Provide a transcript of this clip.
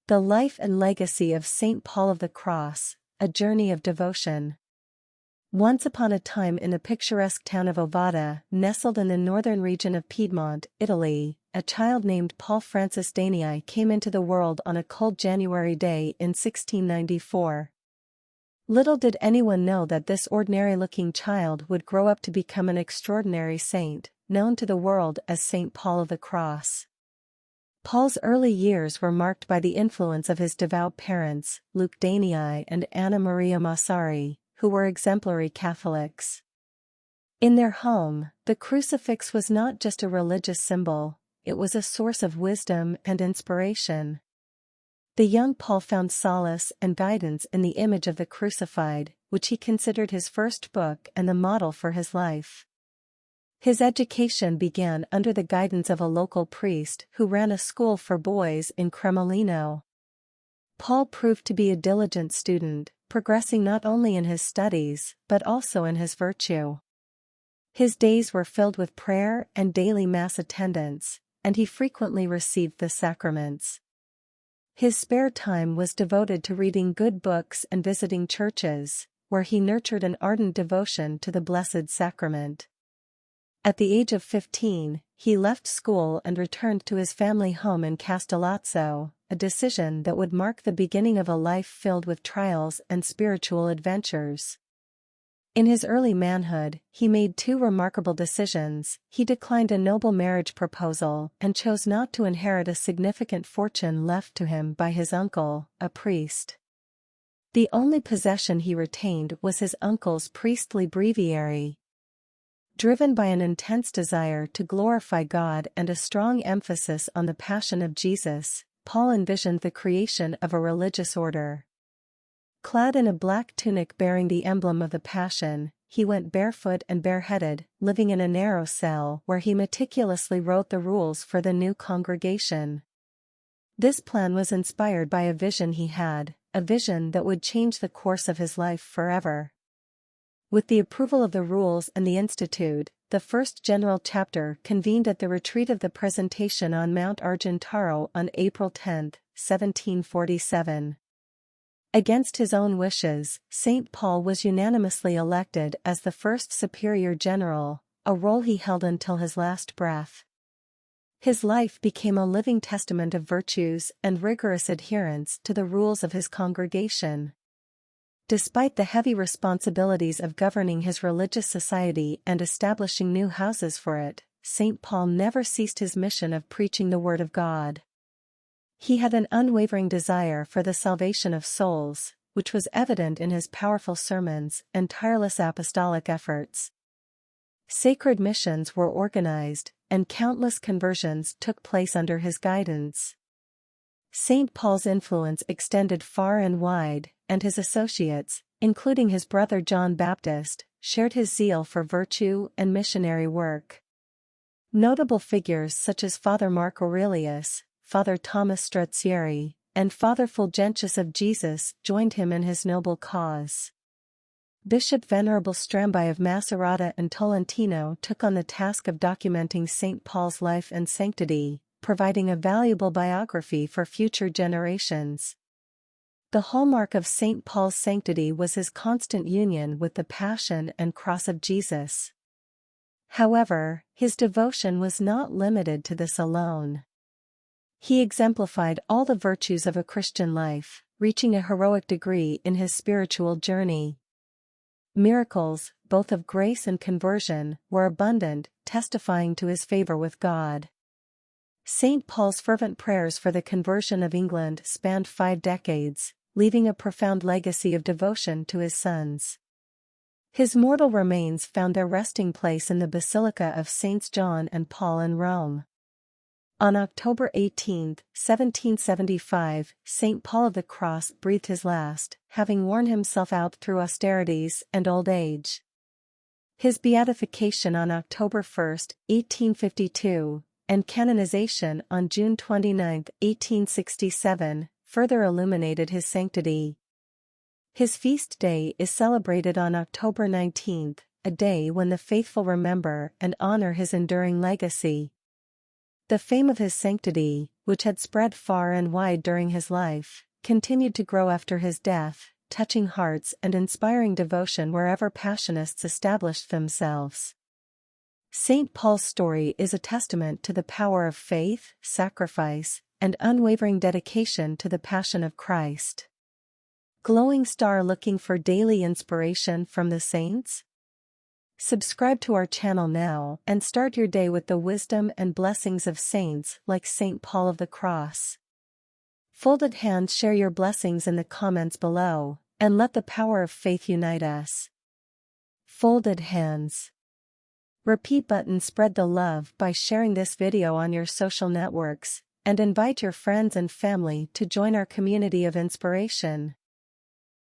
The Life and Legacy of St. Paul of the Cross, A Journey of Devotion. Once upon a time in the picturesque town of Ovada, nestled in the northern region of Piedmont, Italy, a child named Paul Francis Daneii came into the world on a cold January day in 1694. Little did anyone know that this ordinary-looking child would grow up to become an extraordinary saint, known to the world as St. Paul of the Cross. Paul's early years were marked by the influence of his devout parents, Luke Danei and Anna Maria Massari, who were exemplary Catholics. In their home, the crucifix was not just a religious symbol, it was a source of wisdom and inspiration. The young Paul found solace and guidance in the image of the crucified, which he considered his first book and the model for his life. His education began under the guidance of a local priest who ran a school for boys in Cremolino. Paul proved to be a diligent student, progressing not only in his studies but also in his virtue. His days were filled with prayer and daily mass attendance, and he frequently received the sacraments. His spare time was devoted to reading good books and visiting churches, where he nurtured an ardent devotion to the Blessed Sacrament. At the age of 15, he left school and returned to his family home in Castellazzo, a decision that would mark the beginning of a life filled with trials and spiritual adventures. In his early manhood, he made two remarkable decisions. He declined a noble marriage proposal and chose not to inherit a significant fortune left to him by his uncle, a priest. The only possession he retained was his uncle's priestly breviary. Driven by an intense desire to glorify God and a strong emphasis on the Passion of Jesus, Paul envisioned the creation of a religious order. Clad in a black tunic bearing the emblem of the Passion, he went barefoot and bareheaded, living in a narrow cell where he meticulously wrote the rules for the new congregation. This plan was inspired by a vision he had, a vision that would change the course of his life forever. With the approval of the rules and the Institute, the first general chapter convened at the retreat of the Presentation on Mount Argentaro on April 10, 1747. Against his own wishes, St. Paul was unanimously elected as the first superior general, a role he held until his last breath. His life became a living testament of virtues and rigorous adherence to the rules of his congregation. Despite the heavy responsibilities of governing his religious society and establishing new houses for it, St. Paul never ceased his mission of preaching the Word of God. He had an unwavering desire for the salvation of souls, which was evident in his powerful sermons and tireless apostolic efforts. Sacred missions were organized, and countless conversions took place under his guidance. St. Paul's influence extended far and wide, and his associates, including his brother John Baptist, shared his zeal for virtue and missionary work. Notable figures such as Father Mark Aurelius, Father Thomas Strozzieri, and Father Fulgentius of Jesus joined him in his noble cause. Bishop Venerable Strambi of Macerata and Tolentino took on the task of documenting St. Paul's life and sanctity, providing a valuable biography for future generations. The hallmark of St. Paul's sanctity was his constant union with the Passion and Cross of Jesus. However, his devotion was not limited to this alone. He exemplified all the virtues of a Christian life, reaching a heroic degree in his spiritual journey. Miracles, both of grace and conversion, were abundant, testifying to his favor with God. St. Paul's fervent prayers for the conversion of England spanned 5 decades, leaving a profound legacy of devotion to his sons. His mortal remains found their resting place in the Basilica of Saints John and Paul in Rome. On October 18, 1775, St. Paul of the Cross breathed his last, having worn himself out through austerities and old age. His beatification on October 1, 1852, and canonization on June 29, 1867, further illuminated his sanctity. His feast day is celebrated on October 19, a day when the faithful remember and honor his enduring legacy. The fame of his sanctity, which had spread far and wide during his life, continued to grow after his death, touching hearts and inspiring devotion wherever Passionists established themselves. St. Paul's story is a testament to the power of faith, sacrifice, and unwavering dedication to the Passion of Christ. Glowing star looking for daily inspiration from the saints? Subscribe to our channel now and start your day with the wisdom and blessings of saints like St. Paul of the Cross. Folded hands, share your blessings in the comments below, and let the power of faith unite us. Folded hands. Repeat button, spread the love by sharing this video on your social networks, and invite your friends and family to join our community of inspiration.